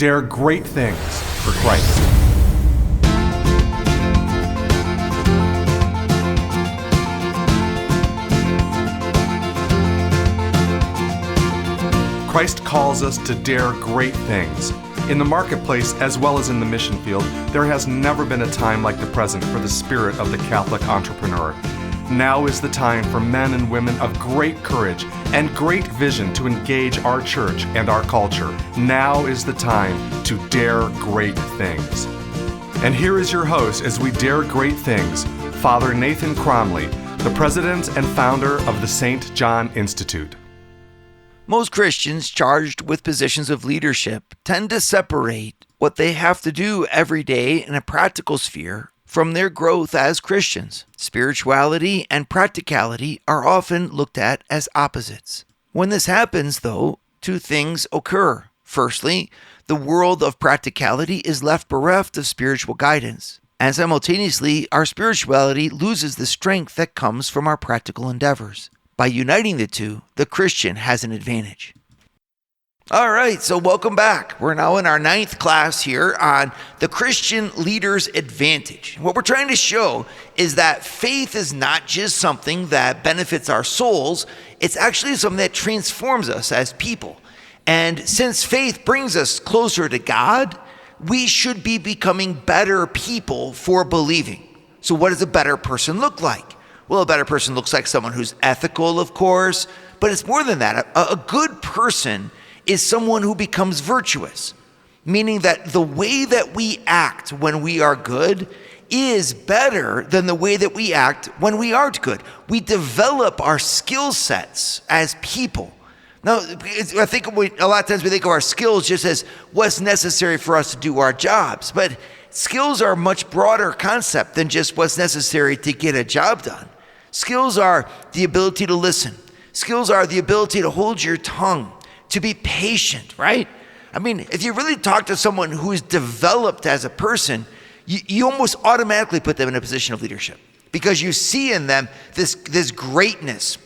Dare great things for Christ. Christ calls us to dare great things. In the marketplace, as well as in the mission field, there has never been a time like the present for the spirit of the Catholic entrepreneur. Now is the time for men and women of great courage and great vision to engage our church and our culture. Now is the time to dare great things. And here is your host as we dare great things, Father Nathan Cromley, the president and founder of the St. John Institute. Most Christians charged with positions of leadership tend to separate what they have to do every day in a practical sphere from their growth as Christians. Spirituality and practicality are often looked at as opposites. When this happens, though, two things occur. Firstly, the world of practicality is left bereft of spiritual guidance, and simultaneously, our spirituality loses the strength that comes from our practical endeavors. By uniting the two, the Christian has an advantage. All right, so welcome back. We're now in our 9th class here on the Christian leader's advantage. What we're trying to show is that faith is not just something that benefits our souls, it's actually something that transforms us as people. And since faith brings us closer to God, we should be becoming better people for believing. So what does a better person look like? Well, a better person looks like someone who's ethical, of course, but it's more than that. A good person is someone who becomes virtuous, meaning that the way that we act when we are good is better than the way that we act when we aren't good. We develop our skill sets as people. Now, I think a lot of times we think of our skills just as what's necessary for us to do our jobs, but skills are a much broader concept than just what's necessary to get a job done. Skills are the ability to listen. Skills are the ability to hold your tongue, to be patient, right? I mean, if you really talk to someone who is developed as a person, you almost automatically put them in a position of leadership because you see in them this greatness,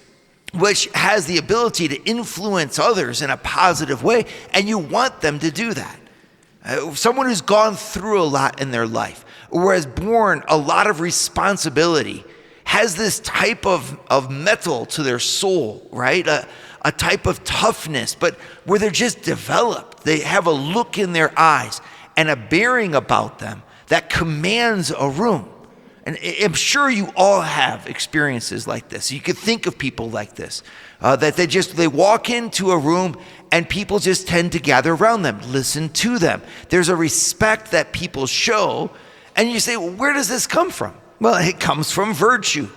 which has the ability to influence others in a positive way, and you want them to do that. Someone who's gone through a lot in their life or has borne a lot of responsibility has this type of metal to their soul, right? A type of toughness, but where they're just developed. They have a look in their eyes and a bearing about them that commands a room. And I'm sure you all have experiences like this. You could think of people like this, that they walk into a room and people just tend to gather around them, listen to them. There's a respect that people show, and you say, well, where does this come from? Well, it comes from virtue.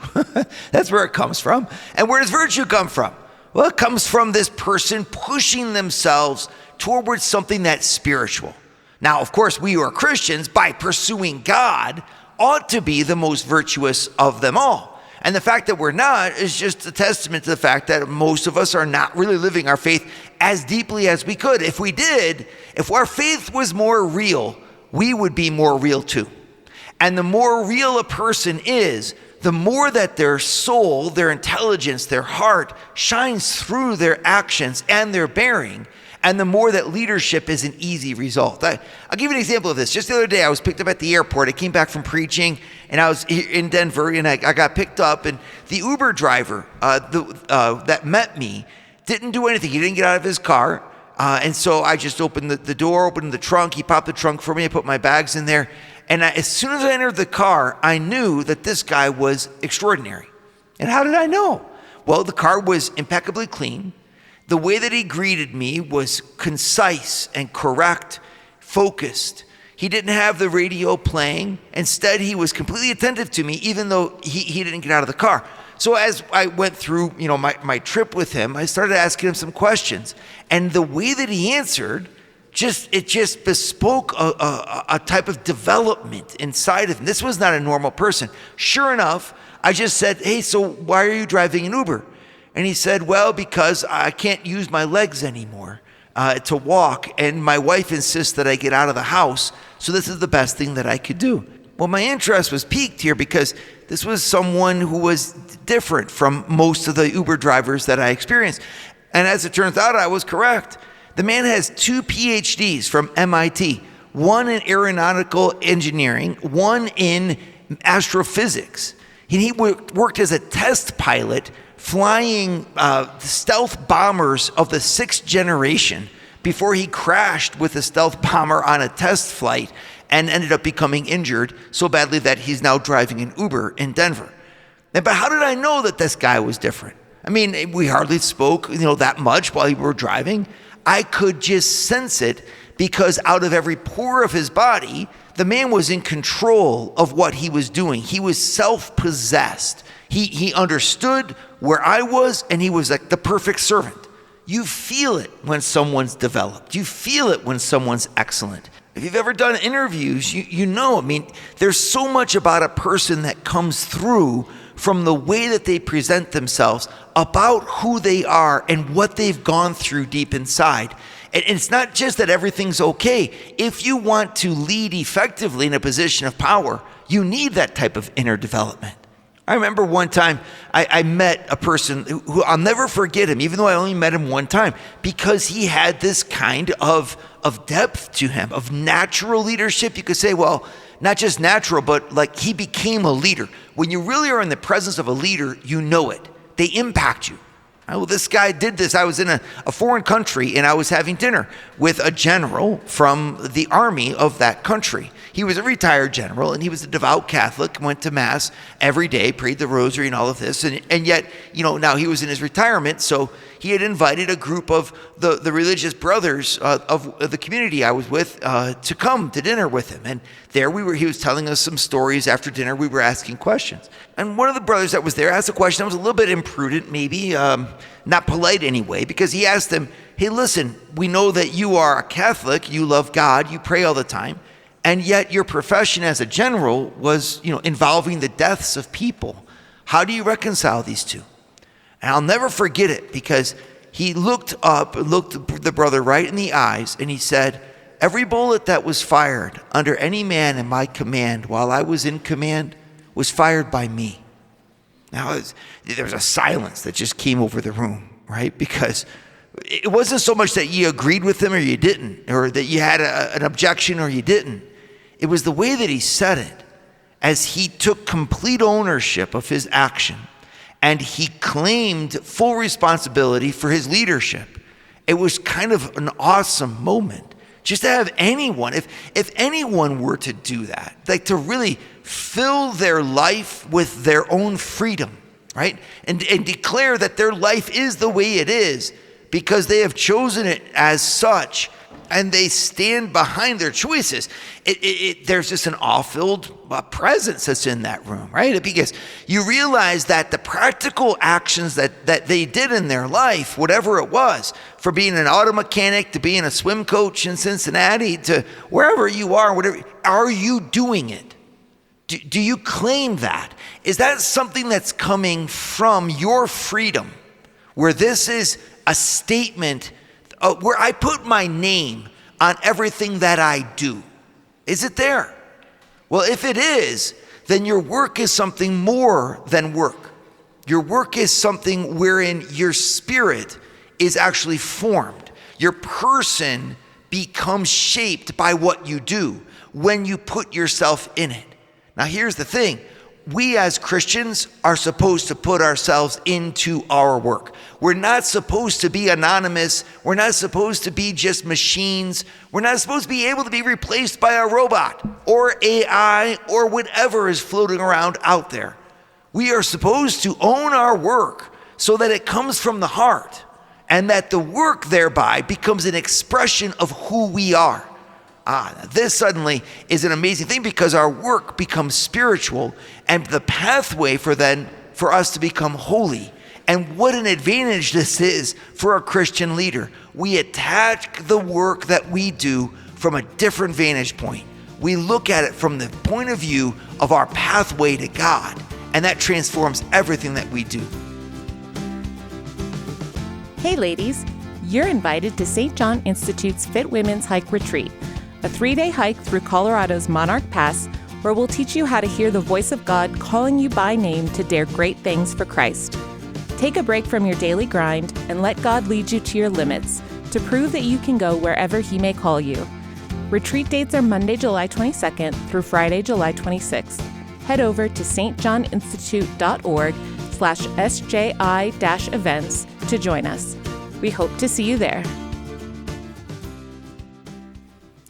That's where it comes from. And where does virtue come from? Well, it comes from this person pushing themselves towards something that's spiritual. Now, of course, we who are Christians, by pursuing God, ought to be the most virtuous of them all. And the fact that we're not is just a testament to the fact that most of us are not really living our faith as deeply as we could. If we did, if our faith was more real, we would be more real too. And the more real a person is, the more that their soul, their intelligence, their heart shines through their actions and their bearing, and the more that leadership is an easy result. I'll give you an example of this. Just the other day, I was picked up at the airport. I came back from preaching, and I was here in Denver, and I got picked up, and the Uber driver that met me didn't do anything. He didn't get out of his car, and so I just opened the door, opened the trunk. He popped the trunk for me. I put my bags in there. And as soon as I entered the car, I knew that this guy was extraordinary. And how did I know? Well, the car was impeccably clean. The way that he greeted me was concise and correct, focused. He didn't have the radio playing. Instead, he was completely attentive to me, even though he didn't get out of the car. So as I went through, my trip with him, I started asking him some questions. And the way that he answered, it just bespoke a type of development inside of him. This was not a normal person. Sure enough, I just said, hey, so why are you driving an Uber? And he said, well, because I can't use my legs anymore to walk, and my wife insists that I get out of the house, so this is the best thing that I could do. Well, my interest was piqued here because this was someone who was different from most of the Uber drivers that I experienced. And as it turns out, I was correct. The man has 2 PhDs from MIT, one in aeronautical engineering, one in astrophysics. He worked as a test pilot flying stealth bombers of the 6th generation before he crashed with a stealth bomber on a test flight and ended up becoming injured so badly that he's now driving an Uber in Denver. But how did I know that this guy was different? I mean, we hardly spoke, that much while we were driving. I could just sense it because out of every pore of his body, the man was in control of what he was doing. He was self-possessed. He understood where I was, and he was like the perfect servant. You feel it when someone's developed. You feel it when someone's excellent. If you've ever done interviews, you know, there's so much about a person that comes through from the way that they present themselves, about who they are and what they've gone through deep inside. And it's not just that everything's okay. If you want to lead effectively in a position of power, you need that type of inner development. I remember one time I met a person who I'll never forget him, even though I only met him one time, because he had this kind of depth to him, of natural leadership. You could say, well, not just natural, but like he became a leader. When you really are in the presence of a leader, you know it. They impact you. Well, this guy did this. I was in a foreign country and I was having dinner with a general from the army of that country. He was a retired general and he was a devout Catholic, went to mass every day, prayed the rosary and all of this. And yet, now he was in his retirement, so he had invited a group of the religious brothers of the community I was with to come to dinner with him. And there he was telling us some stories. After dinner, we were asking questions. And one of the brothers that was there asked a question that was a little bit imprudent, maybe, not polite anyway, because he asked them, hey, listen, we know that you are a Catholic, you love God, you pray all the time, and yet your profession as a general was, involving the deaths of people. How do you reconcile these two? And I'll never forget it, because he looked the brother right in the eyes, and he said, every bullet that was fired under any man in my command while I was in command was fired by me. Now, there was a silence that just came over the room, right? Because it wasn't so much that you agreed with him or you didn't, or that you had an objection or you didn't. It was the way that he said it, as he took complete ownership of his action, and he claimed full responsibility for his leadership. It was kind of an awesome moment. Just to have anyone, if anyone were to do that, like to really fill their life with their own freedom, right? And declare that their life is the way it is because they have chosen it as such, and they stand behind their choices. There's just an awe-filled presence that's in that room, right? Because you realize that the practical actions that they did in their life, whatever it was, from being an auto mechanic to being a swim coach in Cincinnati to wherever you are, whatever, are you doing it? Do you claim that? Is that something that's coming from your freedom, where this is a statement where I put my name on everything that I do? Is it there? Well, if it is, then your work is something more than work. Your work is something wherein your spirit is actually formed. Your person becomes shaped by what you do when you put yourself in it. Now, here's the thing. We as Christians are supposed to put ourselves into our work. We're not supposed to be anonymous. We're not supposed to be just machines. We're not supposed to be able to be replaced by a robot or AI or whatever is floating around out there. We are supposed to own our work so that it comes from the heart, and that the work thereby becomes an expression of who we are. This suddenly is an amazing thing, because our work becomes spiritual and the pathway for us to become holy. And what an advantage this is for a Christian leader. We attack the work that we do from a different vantage point. We look at it from the point of view of our pathway to God, and that transforms everything that we do. Hey ladies, you're invited to St. John Institute's Fit Women's Hike Retreat, a 3-day hike through Colorado's Monarch Pass, where we'll teach you how to hear the voice of God calling you by name to dare great things for Christ. Take a break from your daily grind and let God lead you to your limits to prove that you can go wherever He may call you. Retreat dates are Monday, July 22nd through Friday, July 26th. Head over to stjohninstitute.org/SJI-events to join us. We hope to see you there.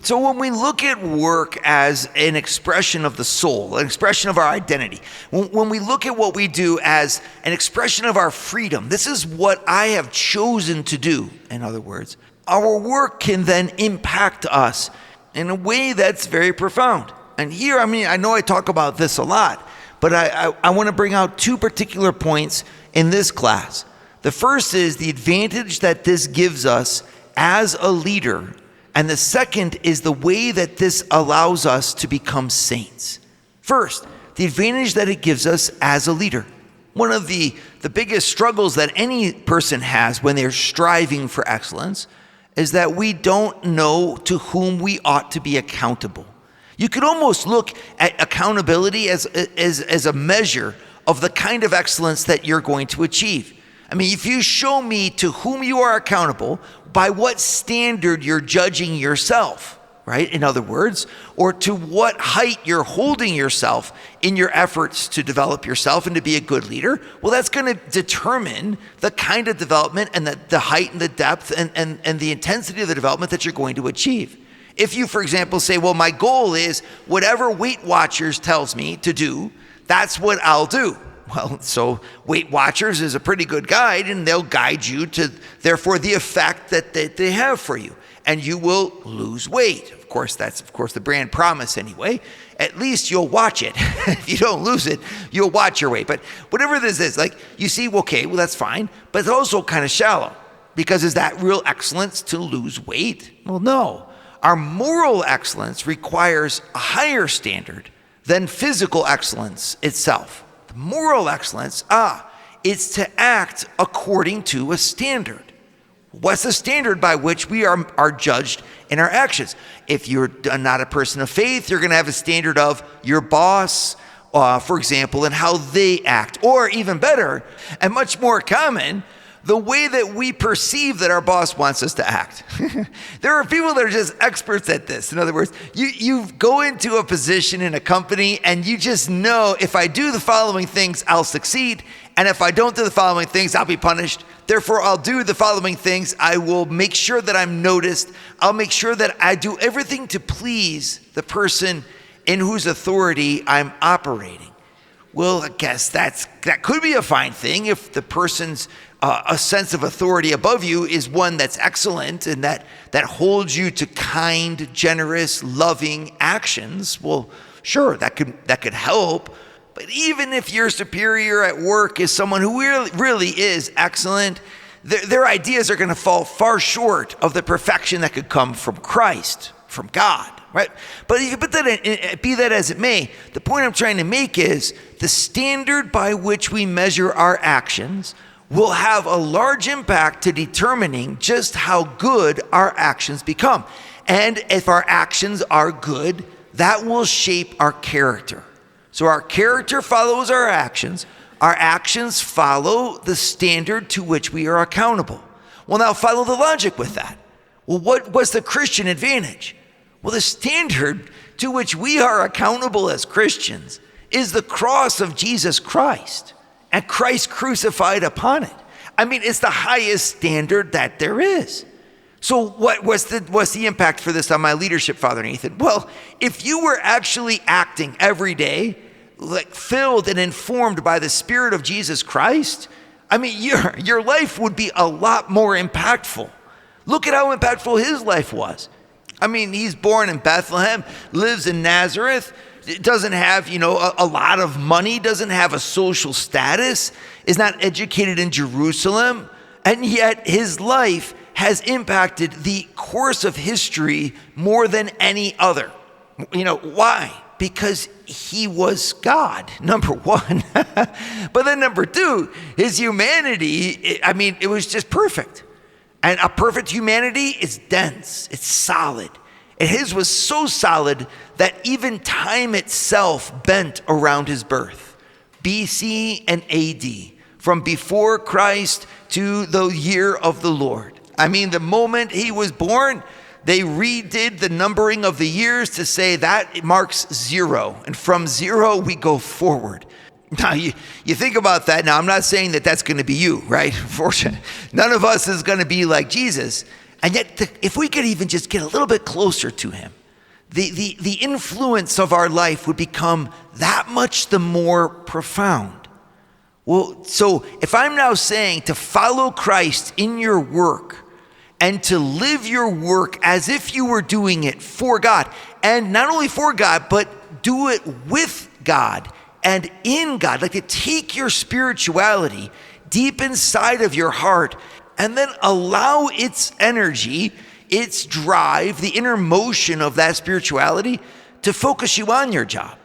So when we look at work as an expression of the soul, an expression of our identity, when we look at what we do as an expression of our freedom, this is what I have chosen to do, in other words, our work can then impact us in a way that's very profound. And here, I know I talk about this a lot, but I want to bring out two particular points in this class. The first is the advantage that this gives us as a leader. And the second is the way that this allows us to become saints. First, the advantage that it gives us as a leader. One of the biggest struggles that any person has when they're striving for excellence is that we don't know to whom we ought to be accountable. You could almost look at accountability as a measure of the kind of excellence that you're going to achieve. If you show me to whom you are accountable, by what standard you're judging yourself, right? In other words, or to what height you're holding yourself in your efforts to develop yourself and to be a good leader, well, that's going to determine the kind of development and the height and the depth and the intensity of the development that you're going to achieve. If you, for example, say, well, my goal is whatever Weight Watchers tells me to do, that's what I'll do. Well, so Weight Watchers is a pretty good guide, and they'll guide you to, therefore, the effect that they have for you. And you will lose weight. Of course, that's, the brand promise anyway. At least you'll watch it. If you don't lose it, you'll watch your weight. But whatever this is, you see, okay, well, that's fine. But it's also kind of shallow. Because is that real excellence to lose weight? Well, no. Our moral excellence requires a higher standard than physical excellence itself. Moral excellence, it's to act according to a standard. What's the standard by which we are judged in our actions? If you're not a person of faith, you're going to have a standard of your boss, for example, and how they act. Or even better, and much more common, the way that we perceive that our boss wants us to act. There are people that are just experts at this. In other words, you go into a position in a company and you just know, if I do the following things, I'll succeed. And if I don't do the following things, I'll be punished. Therefore, I'll do the following things. I will make sure that I'm noticed. I'll make sure that I do everything to please the person in whose authority I'm operating. Well, I guess that could be a fine thing if the person's a sense of authority above you is one that's excellent and that holds you to kind, generous, loving actions. Well, sure, that could help. But even if your superior at work is someone who really is excellent, their ideas are going to fall far short of the perfection that could come from Christ, from God, right? But be that as it may, the point I'm trying to make is the standard by which we measure our actions will have a large impact to determining just how good our actions become. And if our actions are good, that will shape our character. So our character follows our actions follow the standard to which we are accountable. Well, now follow the logic with that. Well, what's the Christian advantage? Well, the standard to which we are accountable as Christians is the cross of Jesus Christ and Christ crucified upon it. It's the highest standard that there is. So what's the impact for this on my leadership, Father Nathan? Well, if you were actually acting every day, filled and informed by the Spirit of Jesus Christ, your life would be a lot more impactful. Look at how impactful his life was. He's born in Bethlehem, lives in Nazareth, doesn't have, a lot of money, doesn't have a social status, is not educated in Jerusalem, and yet his life has impacted the course of history more than any other. Why? Because he was God, number one. But then number two, his humanity, it was just perfect. And a perfect humanity is dense, it's solid. And his was so solid that even time itself bent around his birth. BC and AD, from before Christ to the year of the Lord. I mean, the moment he was born, they redid the numbering of the years to say that marks 0. And from 0, we go forward. Now, you think about that. Now, I'm not saying that that's going to be you, right? Fortunately, none of us is going to be like Jesus. And yet, if we could even just get a little bit closer to him, the influence of our life would become that much the more profound. Well, so if I'm now saying to follow Christ in your work and to live your work as if you were doing it for God, and not only for God, but do it with God and in God, like to take your spirituality deep inside of your heart and then allow its energy, its drive, the inner motion of that spirituality to focus you on your job.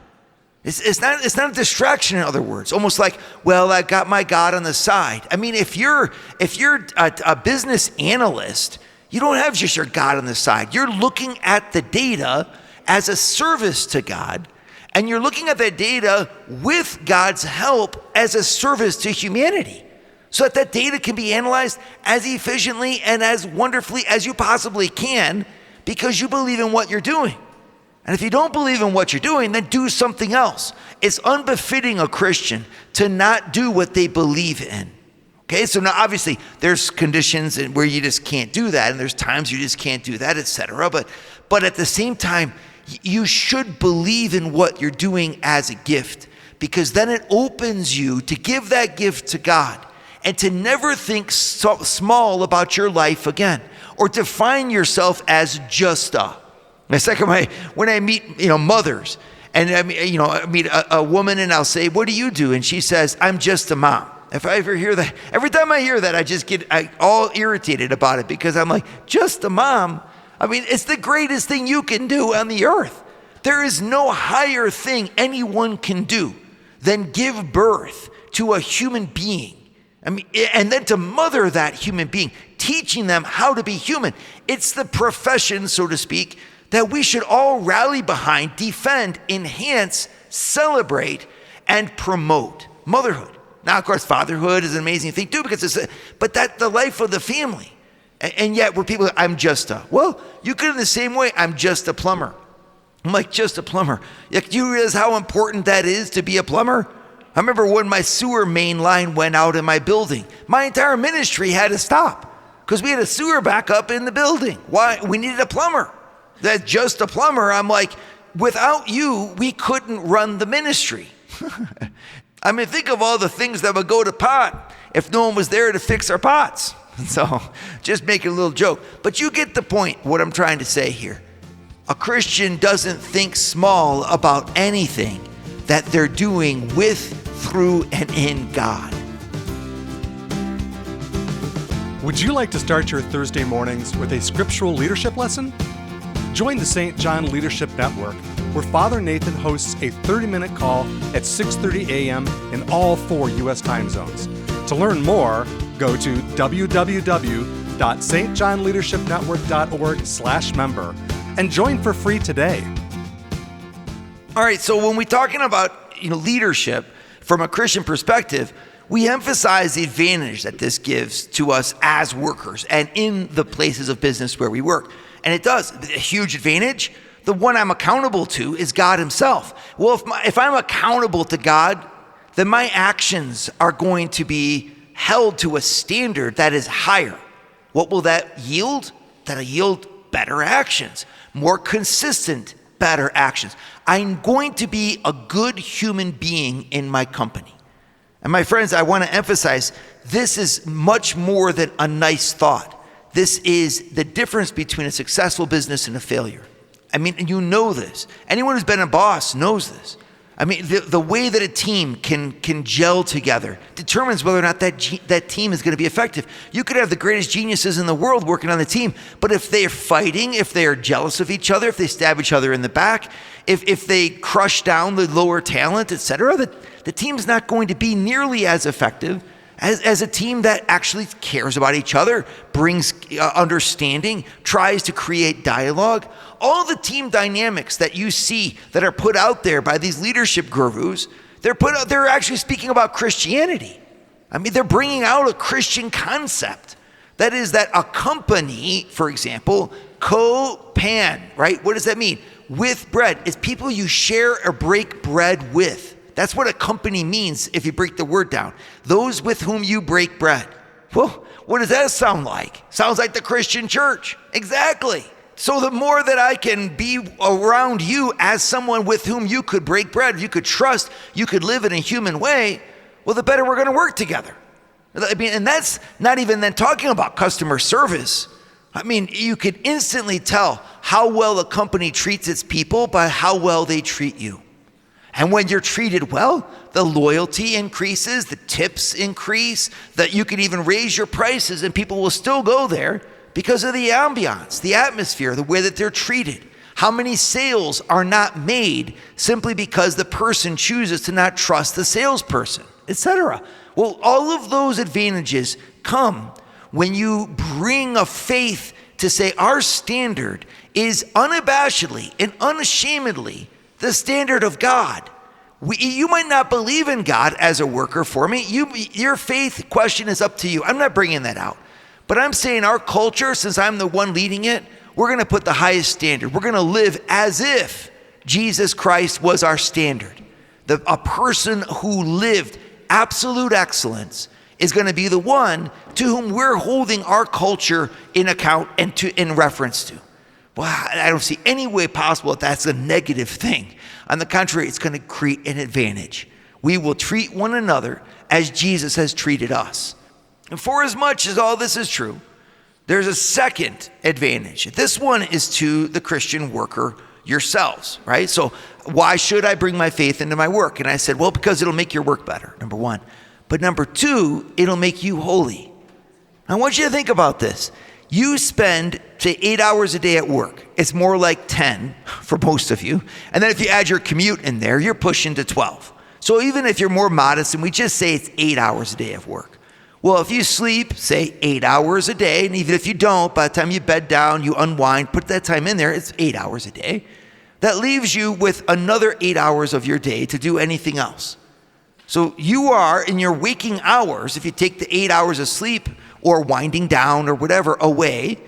It's not a distraction, in other words. Almost like, well, I got my God on the side. I mean, if you're a business analyst, you don't have just your God on the side. You're looking at the data as a service to God, and you're looking at that data with God's help as a service to humanity, so that data can be analyzed as efficiently and as wonderfully as you possibly can, because you believe in what you're doing. And if you don't believe in what you're doing, then do something else. It's unbefitting a Christian to not do what they believe in. Okay, so now obviously there's conditions where you just can't do that, and there's times you just can't do that, etc. But at the same time, you should believe in what you're doing as a gift, because then it opens you to give that gift to God and to never think small about your life again, or define yourself as just a. It's like when I meet mothers, and I meet a woman, and I'll say, "What do you do?" And she says, "I'm just a mom." If I ever hear that, every time I hear that, I just get all irritated about it, because I'm like, just a mom? I mean, it's the greatest thing you can do on the earth. There is no higher thing anyone can do than give birth to a human being. I mean, and then to mother that human being, teaching them how to be human. It's the profession, so to speak, that we should all rally behind, defend, enhance, celebrate, and promote motherhood. Now, of course, fatherhood is an amazing thing too, because but that's the life of the family. And yet, we're people, I'm just a, well, you could in the same way, I'm just a plumber. I'm like, just a plumber. Do you realize how important that is to be a plumber? I remember when my sewer main line went out in my building, my entire ministry had to stop because we had a sewer backup in the building. Why? We needed a plumber. That's just a plumber. I'm like, without you, we couldn't run the ministry. I mean, think of all the things that would go to pot if no one was there to fix our pots. So, just making a little joke. But you get the point, what I'm trying to say here. A Christian doesn't think small about anything that they're doing with, through, and in God. Would you like to start your Thursday mornings with a scriptural leadership lesson? Join the St. John Leadership Network, where Father Nathan hosts a 30-minute call at 6:30 a.m. in all 4 U.S. time zones. To learn more, go to www.stjohnleadershipnetwork.org/member and join for free today. All right, so when we're talking about leadership from a Christian perspective, we emphasize the advantage that this gives to us as workers and in the places of business where we work. And it does. A huge advantage. The one I'm accountable to is God himself. Well, if I'm accountable to God, then my actions are going to be held to a standard that is higher. What will that yield? That'll yield better actions, more consistent, better actions. I'm going to be a good human being in my company. And my friends, I want to emphasize, this is much more than a nice thought. This is the difference between a successful business and a failure. I mean, you know this. Anyone who's been a boss knows this. I mean, the way that a team can gel together determines whether or not that team is going to be effective. You could have the greatest geniuses in the world working on the team, but if they're fighting, if they are jealous of each other, if they stab each other in the back, if they crush down the lower talent, etc., the team's not going to be nearly as effective as a team that actually cares about each other, brings understanding, tries to create dialogue. All the team dynamics that you see that are put out there by these leadership gurus, they're actually speaking about Christianity. I mean, they're bringing out a Christian concept. That is that a company, for example, co-pan, right? What does that mean? With bread. It's people you share or break bread with. That's what a company means if you break the word down. Those with whom you break bread. Well, what does that sound like? Sounds like the Christian church. Exactly. So the more that I can be around you as someone with whom you could break bread, you could trust, you could live in a human way, well, the better we're going to work together. I mean, and that's not even then talking about customer service. I mean, you could instantly tell how well a company treats its people by how well they treat you. And when you're treated well, the loyalty increases, the tips increase, that you can even raise your prices and people will still go there because of the ambiance, the atmosphere, the way that they're treated. How many sales are not made simply because the person chooses to not trust the salesperson, etc. Well, all of those advantages come when you bring a faith to say our standard is unabashedly and unashamedly the standard of God. You might not believe in God as a worker for me. Your faith question is up to you. I'm not bringing that out. But I'm saying our culture, since I'm the one leading it, we're going to put the highest standard. We're going to live as if Jesus Christ was our standard. A person who lived absolute excellence is going to be the one to whom we're holding our culture in account and in reference to. Well, I don't see any way possible that that's a negative thing. On the contrary, it's going to create an advantage. We will treat one another as Jesus has treated us. And for as much as all this is true, there's a second advantage. This one is to the Christian worker yourselves, right? So why should I bring my faith into my work? And I said, well, because it'll make your work better, number one. But number two, it'll make you holy. I want you to think about this. You spend, say, 8 hours a day at work. It's more like 10 for most of you. And then if you add your commute in there, you're pushing to 12. So even if you're more modest, and we just say it's 8 hours a day of work. Well, if you sleep, say 8 hours a day, and even if you don't, by the time you bed down, you unwind, put that time in there, it's 8 hours a day. That leaves you with another 8 hours of your day to do anything else. So you are, in your waking hours, if you take the 8 hours of sleep or winding down or whatever away,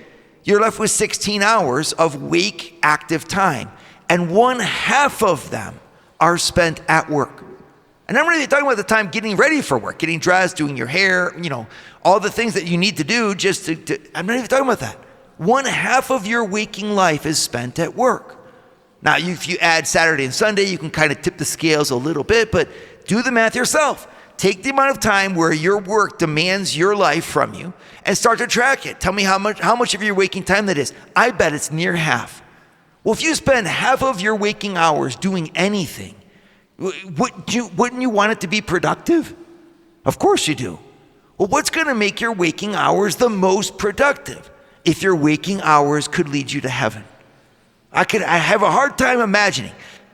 you're left with 16 hours of wake active time. And 1/2 of them are spent at work. And I'm really talking about the time getting ready for work, getting dressed, doing your hair, all the things that you need to do just to I'm not even talking about that. 1/2 of your waking life is spent at work. Now, if you add Saturday and Sunday, you can kind of tip the scales a little bit, but do the math yourself. Take the amount of time where your work demands your life from you and start to track it. Tell me how much of your waking time that is. I bet it's near half. Well, if you spend half of your waking hours doing anything, wouldn't you want it to be productive? Of course you do. Well, what's going to make your waking hours the most productive? If your waking hours could lead you to heaven. I have a hard time imagining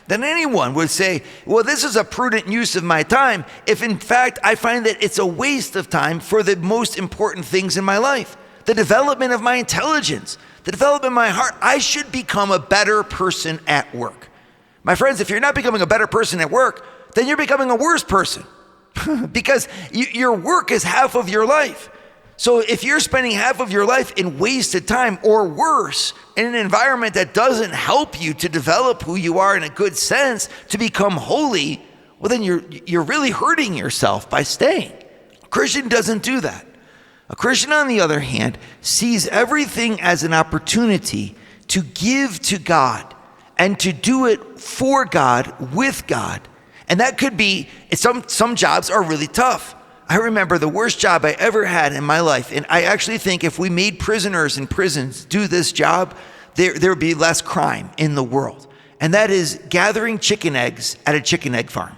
that anyone would say, well, this is a prudent use of my time, if in fact I find that it's a waste of time for the most important things in my life. The development of my intelligence, the development of my heart. I should become a better person at work. My friends, if you're not becoming a better person at work, then you're becoming a worse person because your work is half of your life. So if you're spending half of your life in wasted time or worse, in an environment that doesn't help you to develop who you are in a good sense, to become holy, well then you're really hurting yourself by staying. A Christian doesn't do that. A Christian, on the other hand, sees everything as an opportunity to give to God and to do it for God, with God. And that could be, some jobs are really tough. I remember the worst job I ever had in my life. And I actually think if we made prisoners in prisons do this job, there would be less crime in the world. And that is gathering chicken eggs at a chicken egg farm.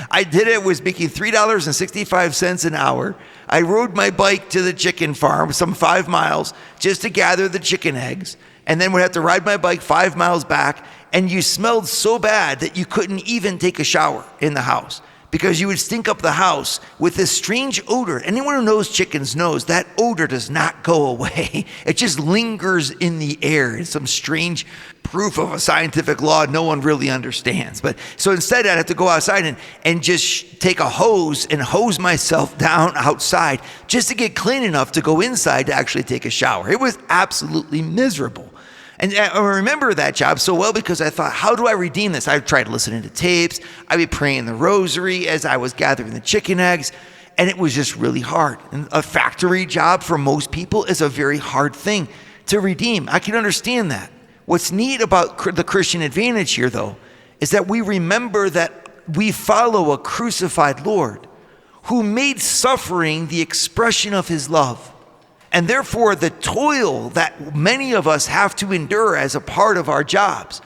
I did it, was making $3.65 an hour. I rode my bike to the chicken farm, some 5 miles, just to gather the chicken eggs. And then would have to ride my bike 5 miles back. And you smelled so bad that you couldn't even take a shower in the house, because you would stink up the house with this strange odor. Anyone who knows chickens knows that odor does not go away. It just lingers in the air. It's some strange proof of a scientific law no one really understands. But so instead I'd have to go outside and just take a hose and hose myself down outside just to get clean enough to go inside to actually take a shower. It was absolutely miserable. And I remember that job so well because I thought, how do I redeem this? I tried listening to tapes. I'd be praying the rosary as I was gathering the chicken eggs. And it was just really hard. And a factory job for most people is a very hard thing to redeem. I can understand that. What's neat about the Christian advantage here, though, is that we remember that we follow a crucified Lord who made suffering the expression of his love. And therefore, the toil that many of us have to endure as a part of our jobs,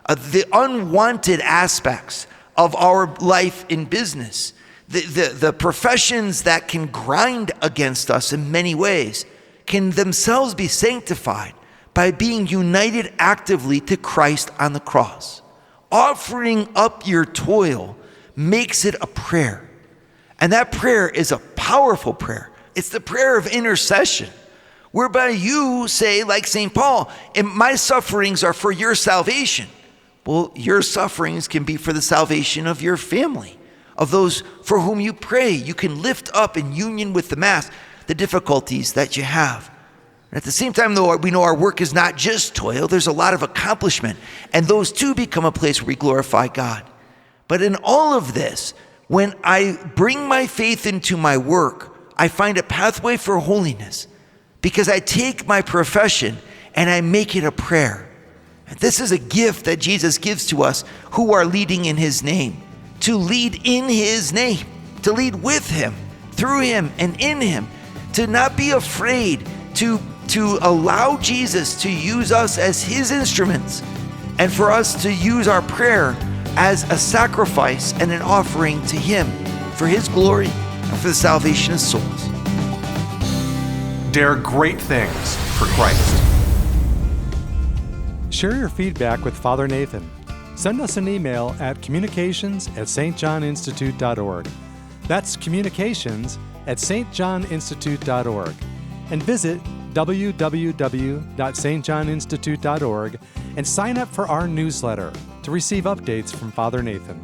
the unwanted aspects of our life in business, the professions that can grind against us in many ways, can themselves be sanctified by being united actively to Christ on the cross. Offering up your toil makes it a prayer. And that prayer is a powerful prayer. It's the prayer of intercession, whereby you say, like St. Paul, my sufferings are for your salvation. Well, your sufferings can be for the salvation of your family, of those for whom you pray. You can lift up in union with the Mass the difficulties that you have. And at the same time, though, we know our work is not just toil. There's a lot of accomplishment, and those too become a place where we glorify God. But in all of this, when I bring my faith into my work, I find a pathway for holiness because I take my profession and I make it a prayer. And this is a gift that Jesus gives to us who are leading in his name, to lead in his name, to lead with him, through him, and in him, to not be afraid to allow Jesus to use us as his instruments, and for us to use our prayer as a sacrifice and an offering to him for his glory and for the salvation of souls. Dare great things for Christ. Share your feedback with Father Nathan. Send us an email at communications@stjohninstitute.org. That's communications@stjohninstitute.org. And visit www.stjohninstitute.org and sign up for our newsletter to receive updates from Father Nathan.